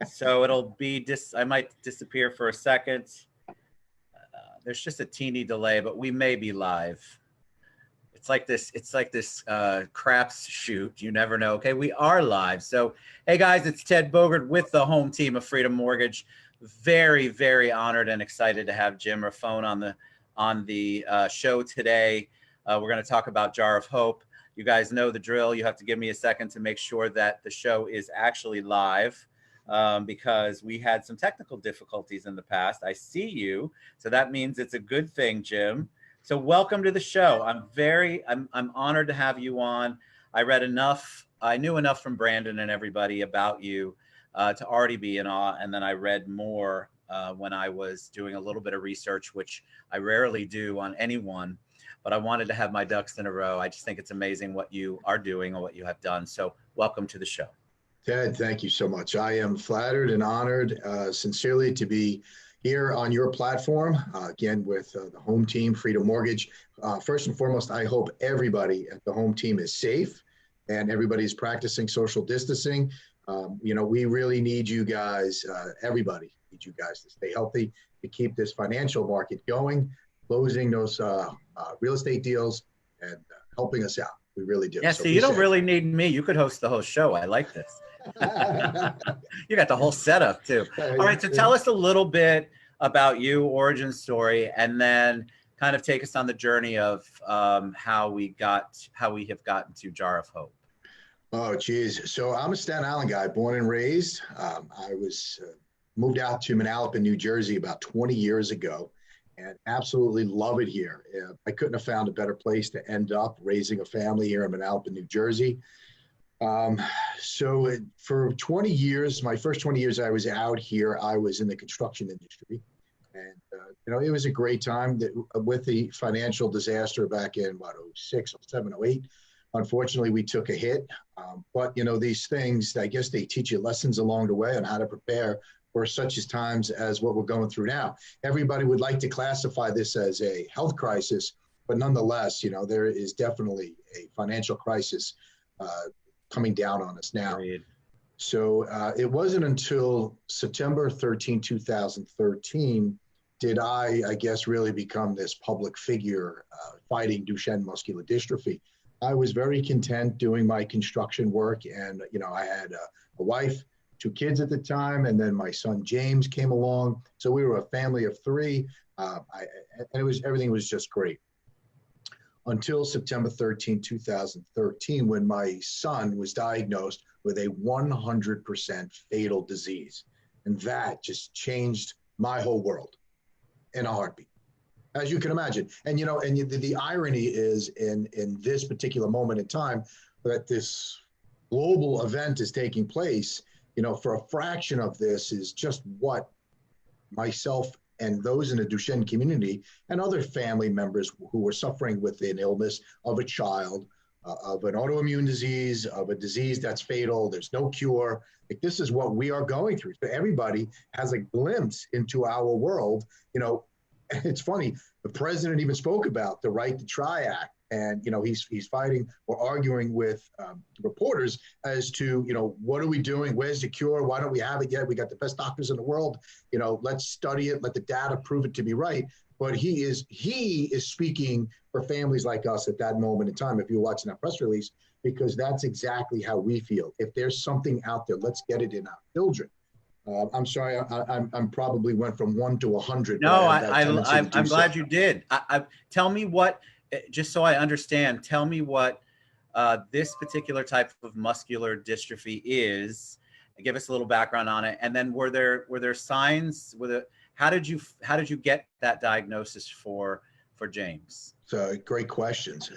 So it'll be I might disappear for a second. There's just a teeny delay, but we may be live. It's like this craps shoot. You never know. Okay, we are live. So, hey guys, it's Ted Bogert with the home team of Freedom Mortgage. Very, very honored and excited to have Jim Raffone on the show today. We're going to talk about Jar of Hope. You guys know the drill. You have to give me a second to make sure that the show is actually live. Because we had some technical difficulties in the past. I see you, so that means it's a good thing, Jim. So welcome to the show. I'm honored to have you on. I knew enough from Brandon and everybody about you to already be in awe, and then I read more when I was doing a little bit of research, which I rarely do on anyone, but I wanted to have my ducks in a row. I just think it's amazing what you are doing and what you have done. So welcome to the show. Ted, thank you so much. I am flattered and honored sincerely to be here on your platform, again, with the home team, Freedom Mortgage. First and foremost, I hope everybody at the home team is safe and everybody's practicing social distancing. We really need you guys, everybody needs you guys to stay healthy, to keep this financial market going, closing those real estate deals and helping us out. We really do. Yeah, so you don't really need me. You could host the whole show. I like this. You got the whole setup too. All right, so tell us a little bit about you, origin story, and then kind of take us on the journey of how we have gotten to Jar of Hope. Oh, geez. So I'm a Staten Island guy, born and raised. I was moved out to Manalapan, New Jersey about 20 years ago and absolutely love it here. I couldn't have found a better place to end up raising a family here in Manalapan, New Jersey. So for 20 years, my first 20 years I was out here, I was in the construction industry. And, it was a great time with the financial disaster back in, 06, 07, 08. Unfortunately, we took a hit. But, these things, I guess they teach you lessons along the way on how to prepare for such as times as what we're going through now. Everybody would like to classify this as a health crisis, but nonetheless, there is definitely a financial crisis coming down on us now. Agreed. So it wasn't until September 13, 2013, did I guess, really become this public figure fighting Duchenne muscular dystrophy. I was very content doing my construction work, and I had a wife, 2 kids at the time, and then my son James came along. So we were a family of 3, and everything was just great. Until September 13, 2013, when my son was diagnosed with a 100% fatal disease. And that just changed my whole world in a heartbeat, as you can imagine. And, the irony is in this particular moment in time that this global event is taking place, for a fraction of this is just what myself and those in the Duchenne community and other family members who were suffering with an illness of a child, of an autoimmune disease, of a disease that's fatal, there's no cure. Like, this is what we are going through. So everybody has a glimpse into our world. It's funny, the president even spoke about the Right to Try Act. And, he's fighting or arguing with reporters as to, what are we doing? Where's the cure? Why don't we have it yet? We got the best doctors in the world. Let's study it. Let the data prove it to be right. But he is speaking for families like us at that moment in time, if you're watching that press release, because that's exactly how we feel. If there's something out there, let's get it in our children. I'm sorry, I'm probably went from 1 to 100. No, I'm glad you did. Tell me what, just so I understand, tell me what this particular type of muscular dystrophy is. Give us a little background on it, and then were there signs? How did you get that diagnosis for James? So great questions.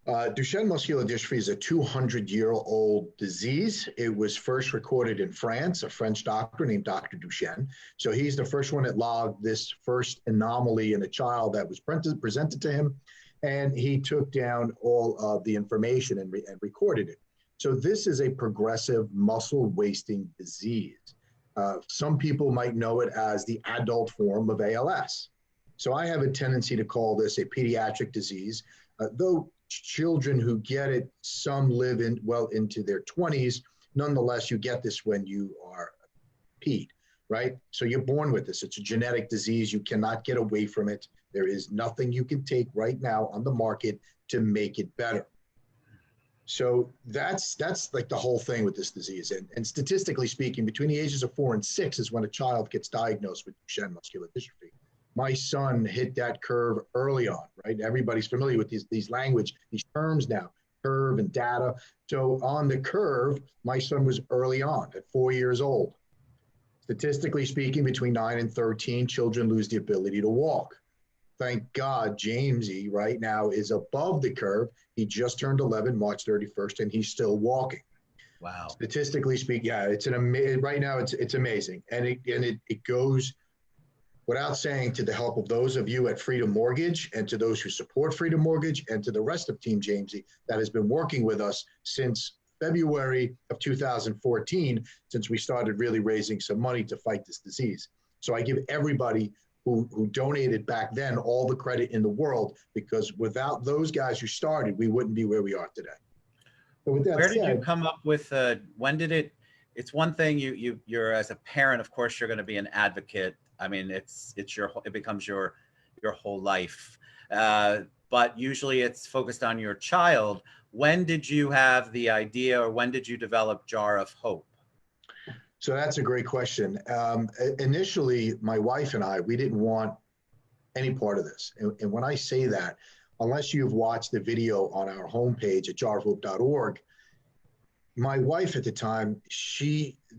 Duchenne muscular dystrophy is a 200-year-old disease. It was first recorded in France, a French doctor named Dr. Duchenne. So he's the first one that logged this first anomaly in a child that was presented to him, and he took down all of the information and recorded it. So this is a progressive muscle wasting disease. Some people might know it as the adult form of ALS. So I have a tendency to call this a pediatric disease, though children who get it, some live well into their 20s. Nonetheless, you get this when you are repeat, right? So you're born with this. It's a genetic disease. You cannot get away from it. There is nothing you can take right now on the market to make it better. So that's like the whole thing with this disease. And statistically speaking, between the ages of 4 and 6 is when a child gets diagnosed with Duchenne muscular dystrophy. My son hit that curve early on, right? Everybody's familiar with these language, these terms now, curve and data. So on the curve, my son was early on at 4 years old. Statistically speaking, between 9 and 13, children lose the ability to walk. Thank God, Jamesy right now is above the curve. He just turned 11 March 31st, and he's still walking. Wow. Statistically speaking, yeah, it's an amazing. Right now, it's amazing, and it goes without saying to the help of those of you at Freedom Mortgage and to those who support Freedom Mortgage and to the rest of Team Jamesy that has been working with us since February of 2014, since we started really raising some money to fight this disease. So I give everybody who donated back then all the credit in the world, because without those guys who started, we wouldn't be where we are today. So with that Where said, did you come up with, when did it, it's one thing you're as a parent, of course, you're going to be an advocate. I mean, it becomes your whole life. But usually it's focused on your child. When did you have the idea, or when did you develop Jar of Hope? So that's a great question. Initially, my wife and I, we didn't want any part of this. And when I say that, unless you've watched the video on our homepage at jarofhope.org, my wife at the time,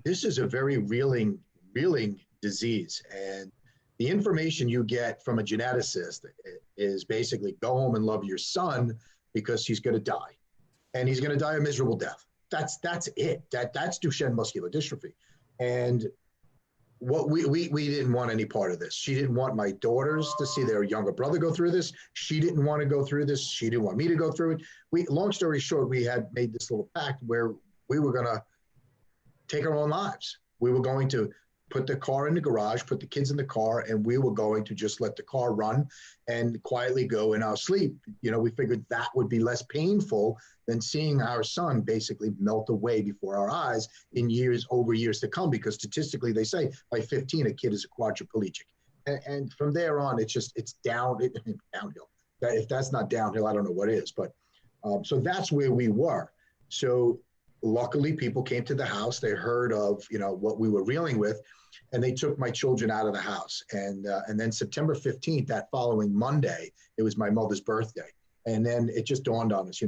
this is a very reeling disease. And the information you get from a geneticist is basically go home and love your son because he's going to die. And he's going to die a miserable death. That's it. That's Duchenne muscular dystrophy. And what we didn't want any part of this. She didn't want my daughters to see their younger brother go through this. She didn't want to go through this. She didn't want me to go through it. Long story short, we had made this little pact where we were going to take our own lives. We were going to put the car in the garage, put the kids in the car, and we were going to just let the car run and quietly go in our sleep. We figured that would be less painful than seeing our son basically melt away before our eyes in years to come, because statistically they say by 15, a kid is a quadriplegic. And from there on, it's downhill. If that's not downhill, I don't know what is. But so that's where we were. So luckily, people came to the house. They heard of what we were reeling with, and they took my children out of the house. And then September 15th, that following Monday, it was my mother's birthday. And then it just dawned on us,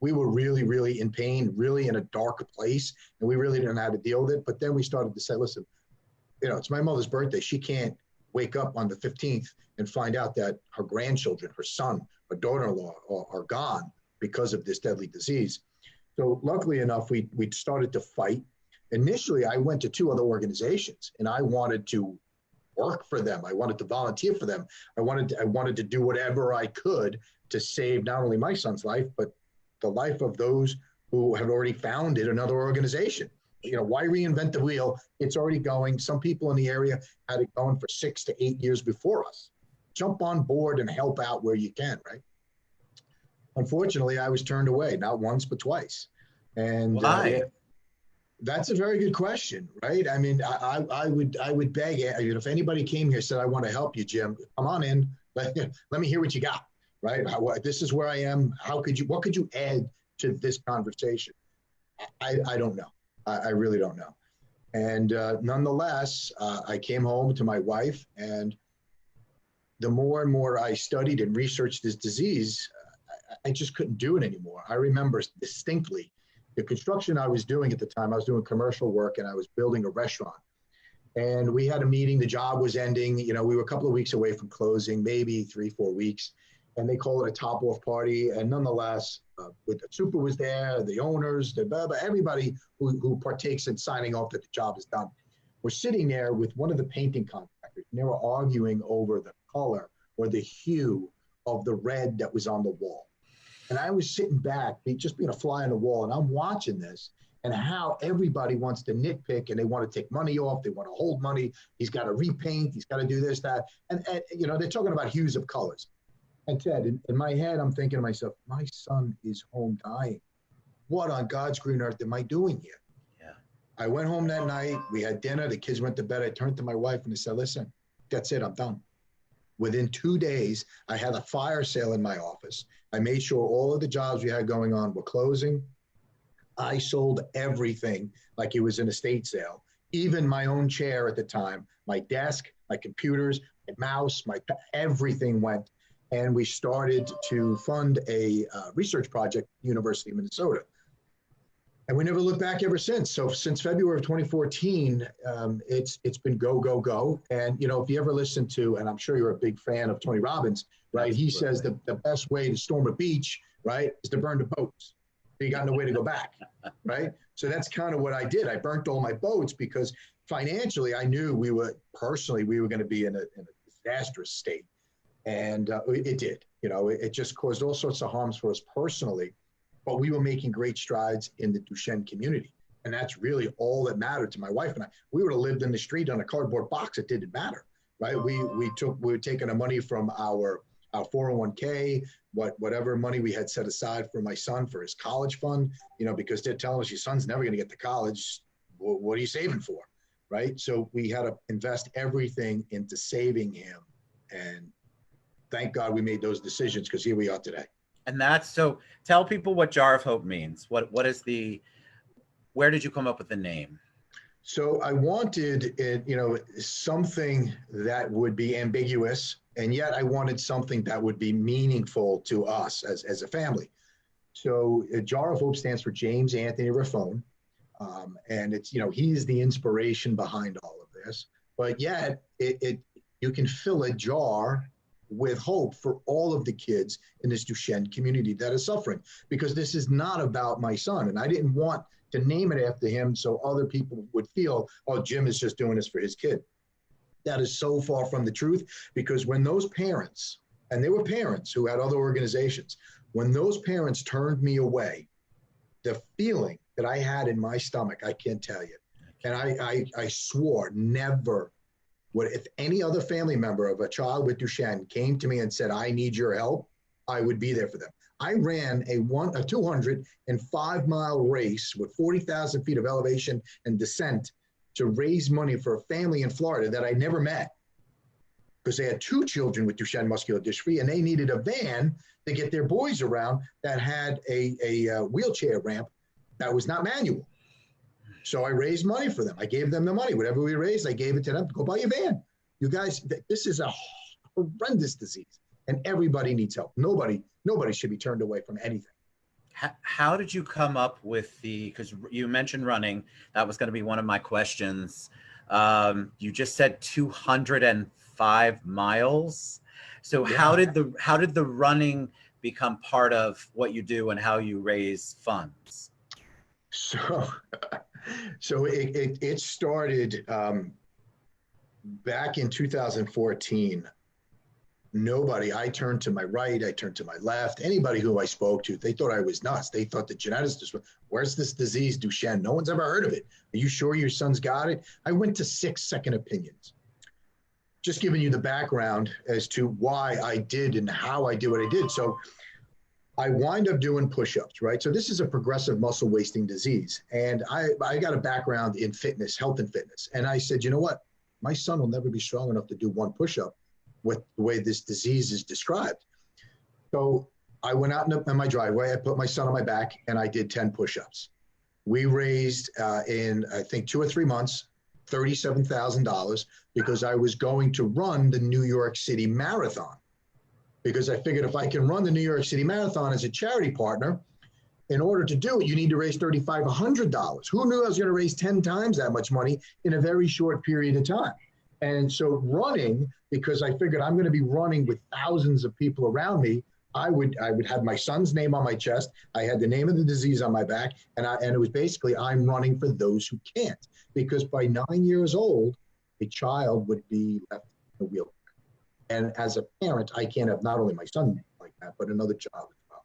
we were really, really in pain, really in a dark place, and we really didn't know how to deal with it. But then we started to say, listen, it's my mother's birthday. She can't wake up on the 15th and find out that her grandchildren, her son, her daughter-in-law are gone because of this deadly disease. So luckily enough, we started to fight. Initially, I went to 2 other organizations, and I wanted to work for them. I wanted to volunteer for them. I wanted to do whatever I could to save not only my son's life, but the life of those who had already founded another organization. Why reinvent the wheel? It's already going. Some people in the area had it going for 6 to 8 years before us. Jump on board and help out where you can, right? Unfortunately, I was turned away, not once, but twice. And why? That's a very good question, right? I mean, I would beg, if anybody came here and said, I want to help you, Jim, come on in. Let me hear what you got, right? This is where I am. What could you add to this conversation? I don't know. I really don't know. And nonetheless, I came home to my wife, and the more and more I studied and researched this disease, I just couldn't do it anymore. I remember distinctly the construction I was doing at the time. I was doing commercial work, and I was building a restaurant. And we had a meeting. The job was ending. We were a couple of weeks away from closing, maybe 3-4 weeks. And they call it a top-off party. And nonetheless, the super was there, the owners, everybody who partakes in signing off that the job is done. We're sitting there with one of the painting contractors, and they were arguing over the color or the hue of the red that was on the wall. And I was sitting back, just being a fly on the wall, and I'm watching this and how everybody wants to nitpick, and they want to take money off. They want to hold money. He's got to repaint. He's got to do this, that. And they're talking about hues of colors. And Ted, in my head, I'm thinking to myself, my son is home dying. What on God's green earth am I doing here? Yeah. I went home that night. We had dinner. The kids went to bed. I turned to my wife and I said, listen, that's it. I'm done. Within 2 days, I had a fire sale in my office. I made sure all of the jobs we had going on were closing. I sold everything like it was an estate sale, even my own chair at the time, my desk, my computers, my mouse, everything went. And we started to fund a research project, University of Minnesota. And we never looked back ever since. So since February of 2014, it's been go, go, go. And, you know, if you ever listen to, and I'm sure you're a big fan of Tony Robbins, right? Absolutely. He says the best way to storm a beach, right, is to burn the boats. So you got no way to go back, right? So that's kind of what I did. I burnt all my boats because financially, I knew we were going to be in a disastrous state. And it did, you know, it just caused all sorts of harms for us personally. But we were making great strides in the Duchenne community. And that's really all that mattered to my wife and I. We would have lived in the street on a cardboard box. It didn't matter, right? We were taking the money from our 401k, whatever money we had set aside for my son for his college fund, you know, because they're telling us your son's never going to get to college. What are you saving for, right? So we had to invest everything into saving him. And thank God we made those decisions because here we are today. And that's, so tell people what Jar of Hope means. What is where did you come up with the name? So I wanted it, you know, something that would be ambiguous, and yet I wanted something that would be meaningful to us as a family. So Jar of Hope stands for James Anthony Raffone. And it's, you know, he's the inspiration behind all of this, but yet you can fill a jar with hope for all of the kids in this Duchenne community that is suffering, because this is not about my son. And I didn't want to name it after him so other people would feel, oh, Jim is just doing this for his kid. That is so far from the truth, because when those parents, and they were parents who had other organizations, when those parents turned me away, the feeling that I had in my stomach, I can't tell you. And I swore never would, if any other family member of a child with Duchenne came to me and said, I need your help, I would be there for them. I ran a 205-mile race with 40,000 feet of elevation and descent to raise money for a family in Florida that I never met, because they had 2 children with Duchenne muscular dystrophy and they needed a van to get their boys around that had a wheelchair ramp that was not manual. So I raised money for them. I gave them the money. Whatever we raised, I gave it to them. Go buy a van. You guys, this is a horrendous disease, and everybody needs help. Nobody should be turned away from anything. How did you come up with because you mentioned running, that was going to be one of my questions. You just said 205 miles. So yeah. How did the running become part of what you do and how you raise funds? So it started back in 2014. I turned to my right, I turned to my left. Anybody who I spoke to, they thought I was nuts. They thought the geneticists were, where's this disease, Duchenne? No one's ever heard of it. Are you sure your son's got it? I went to 6 second opinions. Just giving you the background as to why I did and how I did what I did. So I wind up doing push-ups, right? So this is a progressive muscle wasting disease. And I got a background in fitness, health and fitness. And I said, you know what? My son will never be strong enough to do one push-up with the way this disease is described. So I went out in my driveway, I put my son on my back, and I did 10 push-ups. We raised, in I think 2 or 3 months, $37,000, because I was going to run the New York City Marathon. Because I figured if I can run the New York City Marathon as a charity partner, in order to do it, you need to raise $3,500. Who knew I was going to raise 10 times that much money in a very short period of time? And so running, because I figured I'm going to be running with thousands of people around me, I would have my son's name on my chest. I had the name of the disease on my back. And it was basically, I'm running for those who can't. Because by 9 years old, a child would be left in a wheelchair. And as a parent, I can't have not only my son like that, but another child as well.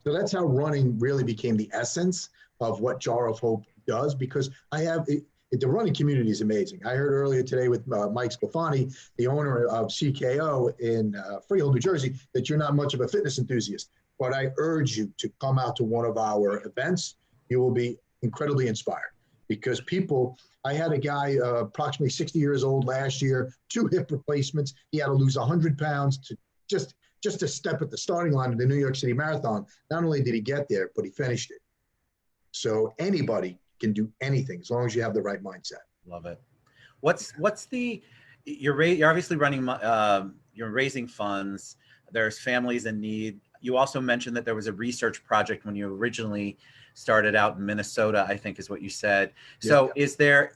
So that's how running really became the essence of what Jar of Hope does, because the running community is amazing. I heard earlier today with Mike Sclafani, the owner of CKO in Freehold, New Jersey, that you're not much of a fitness enthusiast. But I urge you to come out to one of our events. You will be incredibly inspired, because people, I had a guy approximately 60 years old last year, 2 hip replacements. He had to lose 100 pounds to just to step at the starting line of the New York City Marathon. Not only did he get there, but he finished it. So anybody can do anything as long as you have the right mindset. Love it. What's the, you're obviously running, you're raising funds. There's families in need. You also mentioned that there was a research project when you originally started out in Minnesota, I think is what you said. So yeah.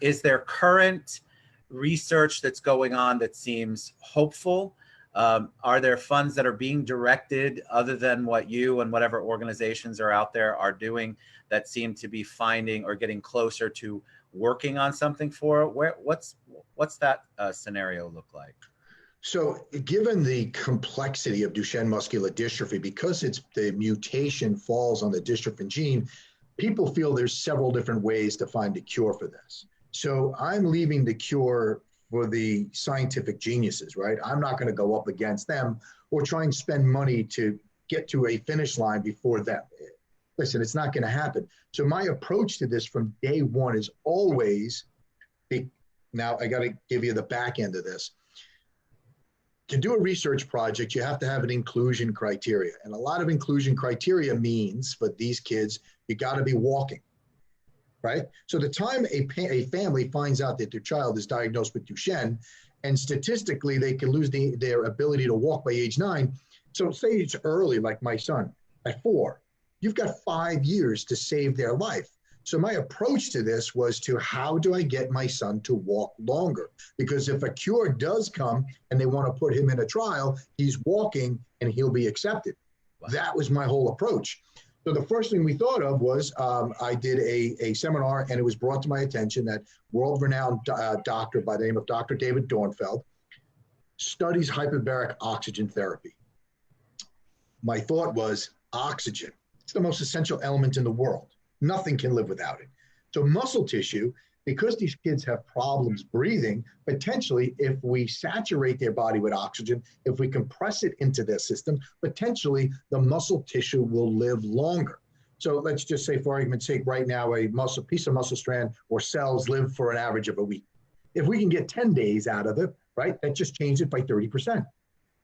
Is there current research that's going on that seems hopeful? Are there funds that are being directed other than what you and whatever organizations are out there are doing that seem to be finding or getting closer to working on something for it? What's that scenario look like? So given the complexity of Duchenne muscular dystrophy, because the mutation falls on the dystrophin gene, people feel there's several different ways to find a cure for this. So I'm leaving the cure for the scientific geniuses, right? I'm not going to go up against them or try and spend money to get to a finish line before them. Listen, it's not going to happen. So my approach to this from day one is always, now I got to give you the back end of this. To do a research project, you have to have an inclusion criteria. And a lot of inclusion criteria means for these kids, you got to be walking, right? So the time a family finds out that their child is diagnosed with Duchenne, and statistically they can lose their ability to walk by age 9. So say it's early, like my son at 4, you've got 5 years to save their life. So my approach to this was to, how do I get my son to walk longer? Because if a cure does come and they want to put him in a trial, he's walking and he'll be accepted. Wow. That was my whole approach. So the first thing we thought of was I did a seminar, and it was brought to my attention that world-renowned doctor by the name of Dr. David Dornfeld studies hyperbaric oxygen therapy. My thought was, oxygen, it's the most essential element in the world. Nothing can live without it. So muscle tissue, because these kids have problems breathing, potentially if we saturate their body with oxygen, if we compress it into their system, potentially the muscle tissue will live longer. So let's just say, for argument's sake, right now a piece of muscle strand or cells live for an average of a week. If we can get 10 days out of it, right, that just changed it by 30%.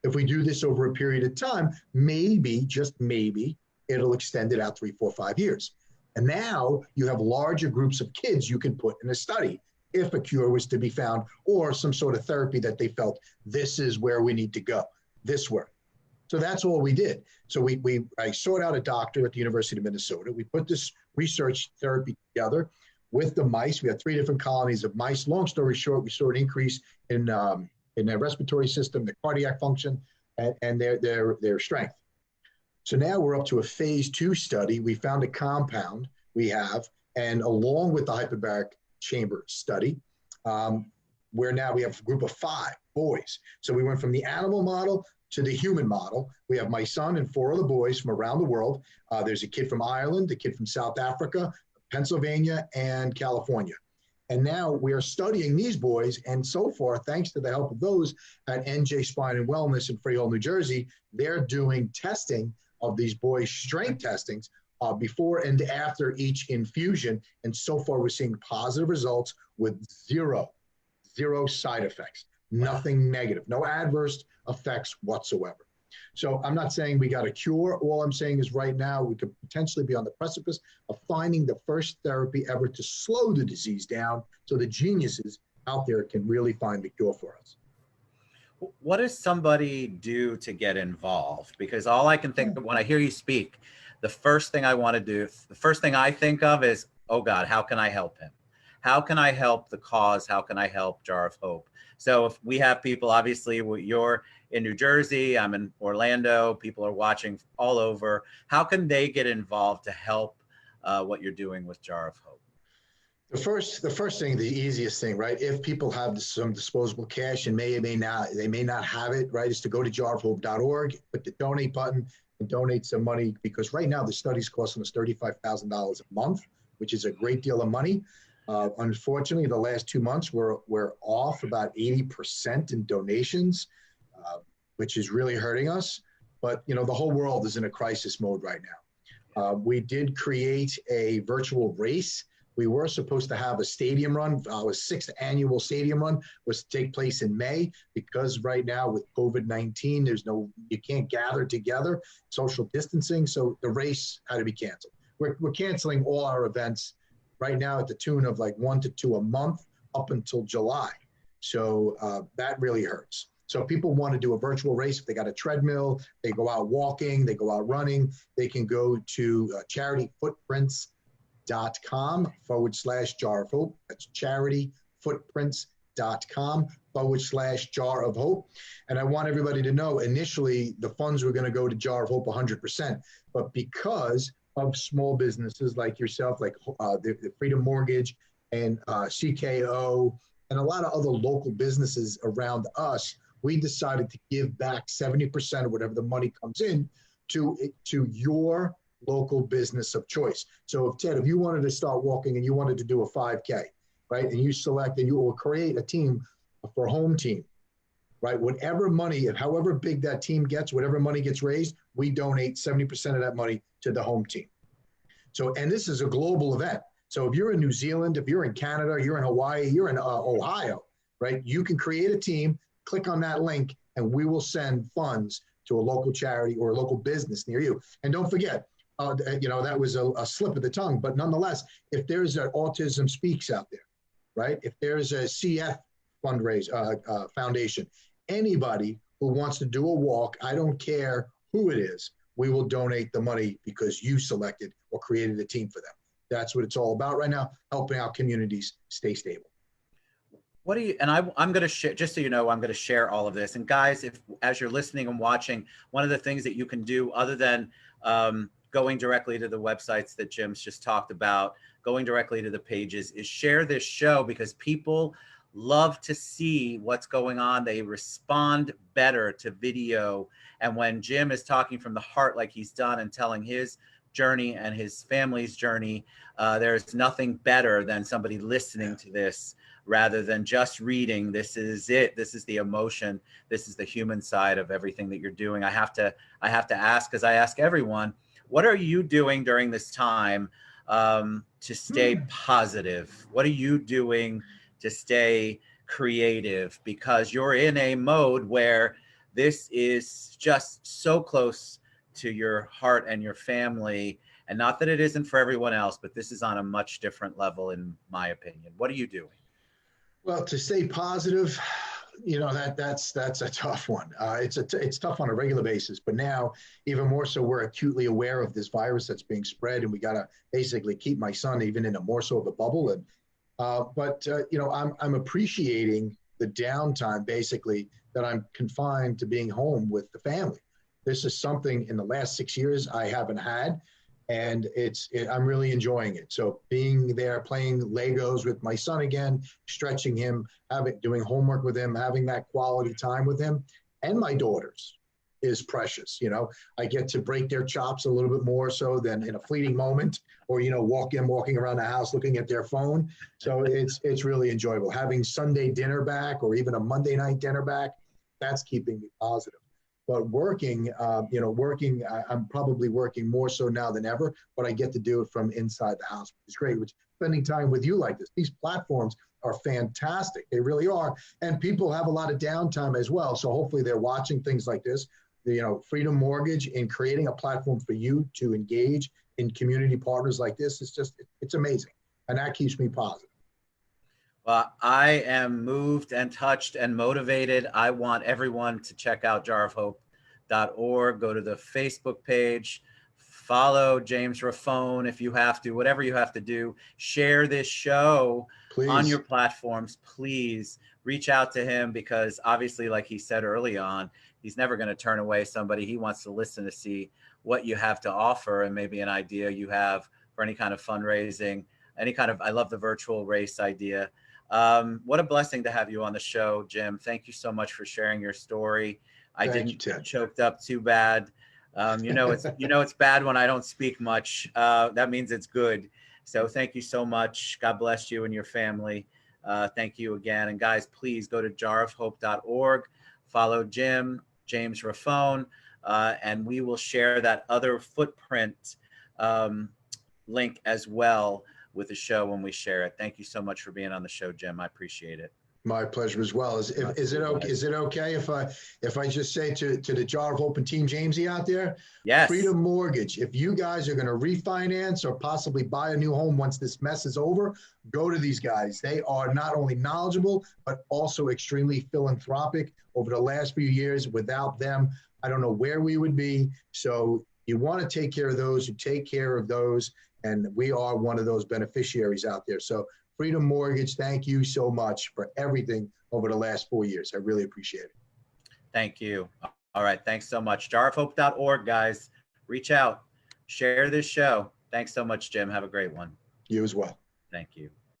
If we do this over a period of time, maybe, just maybe, it'll extend it out 3, 4, 5 years. And now you have larger groups of kids you can put in a study if a cure was to be found, or some sort of therapy that they felt, this is where we need to go, this way. So that's all we did. So I sought out a doctor at the University of Minnesota. We put this research therapy together with the mice. We had 3 different colonies of mice. Long story short, we saw an increase in their respiratory system, their cardiac function, and their strength. So now we're up to a phase 2 study. We found a compound we have, and along with the hyperbaric chamber study, where now we have a group of 5 boys. So we went from the animal model to the human model. We have my son and 4 other boys from around the world. There's a kid from Ireland, a kid from South Africa, Pennsylvania, and California. And now we are studying these boys, and so far, thanks to the help of those at NJ Spine and Wellness in Freehold, New Jersey, they're doing testing of these boys' strength testings before and after each infusion. And so far, we're seeing positive results with zero side effects, nothing negative, no adverse effects whatsoever. So I'm not saying we got a cure. All I'm saying is right now we could potentially be on the precipice of finding the first therapy ever to slow the disease down so the geniuses out there can really find the cure for us. What does somebody do to get involved? Because all I can think of when I hear you speak, the first thing I want to do, the first thing I think of is, oh God, how can I help him? How can I help the cause? How can I help Jar of Hope? So if we have people, obviously you're in New Jersey, I'm in Orlando, people are watching all over. How can they get involved to help what you're doing with Jar of Hope? The first thing, the easiest thing, right? If people have some disposable cash and they may not have it, right, is to go to jarofhope.org, click the donate button, and donate some money, because right now the study's costing us $35,000 a month, which is a great deal of money. Unfortunately, the last 2 months we're off about 80% in donations, which is really hurting us. But the whole world is in a crisis mode right now. We did create a virtual race We were supposed to have a stadium run. Our sixth annual stadium run was to take place in May, because right now with COVID-19, you can't gather together, social distancing. So the race had to be canceled. We're canceling all our events right now at the tune of like 1 to 2 a month up until July. So that really hurts. So people want to do a virtual race. If they got a treadmill, they go out walking, they go out running, they can go to charityfootprints.com/jar of hope. That's charityfootprints.com/jar of hope. And I want everybody to know, initially, the funds were going to go to Jar of Hope 100%. But because of small businesses like yourself, like the Freedom Mortgage and CKO, and a lot of other local businesses around us, we decided to give back 70% of whatever the money comes in to your local business of choice. So if Ted, if you wanted to start walking and you wanted to do a 5K, right, and you select and you will create a team for home team, right, whatever money, however big that team gets, whatever money gets raised, we donate 70% of that money to the home team. So, and this is a global event. So if you're in New Zealand, if you're in Canada, you're in Hawaii, you're in Ohio, right, you can create a team, click on that link, and we will send funds to a local charity or a local business near you. And don't forget, that was a slip of the tongue, but nonetheless, if there's an Autism Speaks out there, right, if there's a CF foundation, anybody who wants to do a walk, I don't care who it is, we will donate the money because you selected or created a team for them. That's what it's all about right now, helping our communities stay stable. What do you, and I'm going to share, just so you know, I'm going to share all of this. And guys, as you're listening and watching, one of the things that you can do other than going directly to the websites that Jim's just talked about, going directly to the pages, is share this show, because people love to see what's going on. They respond better to video. And when Jim is talking from the heart, like he's done, and telling his journey and his family's journey, there's nothing better than somebody listening to this rather than just reading. This is it. This is the emotion. This is the human side of everything that you're doing. I have to ask, because I ask everyone, what are you doing during this time to stay positive? What are you doing to stay creative? Because you're in a mode where this is just so close to your heart and your family. And not that it isn't for everyone else, but this is on a much different level, in my opinion. What are you doing? Well, to stay positive, that's a tough one. It's tough on a regular basis, but now even more so, we're acutely aware of this virus that's being spread, and we got to basically keep my son even in a more so of a bubble. And I'm appreciating the downtime, basically, that I'm confined to being home with the family. This is something in the last 6 years I haven't had, and I'm really enjoying it. So being there, playing Legos with my son again, stretching him, doing homework with him, having that quality time with him, and my daughters is precious. I get to break their chops a little bit more so than in a fleeting moment, or walking around the house looking at their phone. So it's really enjoyable. Having Sunday dinner back, or even a Monday night dinner back, that's keeping me positive. But working, I'm probably working more so now than ever, but I get to do it from inside the house, which is great. Which, spending time with you like this, these platforms are fantastic. They really are. And people have a lot of downtime as well. So hopefully they're watching things like this, Freedom Mortgage, and creating a platform for you to engage in community partners like this. It's amazing. And that keeps me positive. Well, I am moved and touched and motivated. I want everyone to check out jarofhope.org, go to the Facebook page, follow James Raffone if you have to, whatever you have to do. Share this show on your platforms. Please reach out to him, because obviously, like he said early on, he's never going to turn away somebody. He wants to listen to see what you have to offer, and maybe an idea you have for any kind of fundraising, I love the virtual race idea. What a blessing to have you on the show, Jim. Thank you so much for sharing your story. I didn't get choked up too bad. It's bad when I don't speak much. That means it's good. So thank you so much. God bless you and your family. Thank you again. And guys, please go to jarofhope.org, follow James Raffone, and we will share that other footprint link as well with the show when we share it. Thank you so much for being on the show, Jim. I appreciate it. My pleasure as well. Is it okay? Is it okay if I just say to the Jar of Hope and Team Jamesy out there? Yes. Freedom Mortgage. If you guys are going to refinance or possibly buy a new home once this mess is over, go to these guys. They are not only knowledgeable but also extremely philanthropic. Over the last few years, without them, I don't know where we would be. So you want to take care of those who take care of those, and we are one of those beneficiaries out there. So Freedom Mortgage, thank you so much for everything over the last 4 years. I really appreciate it. Thank you. All right. Thanks so much. jarofhope.org, guys. Reach out. Share this show. Thanks so much, Jim. Have a great one. You as well. Thank you.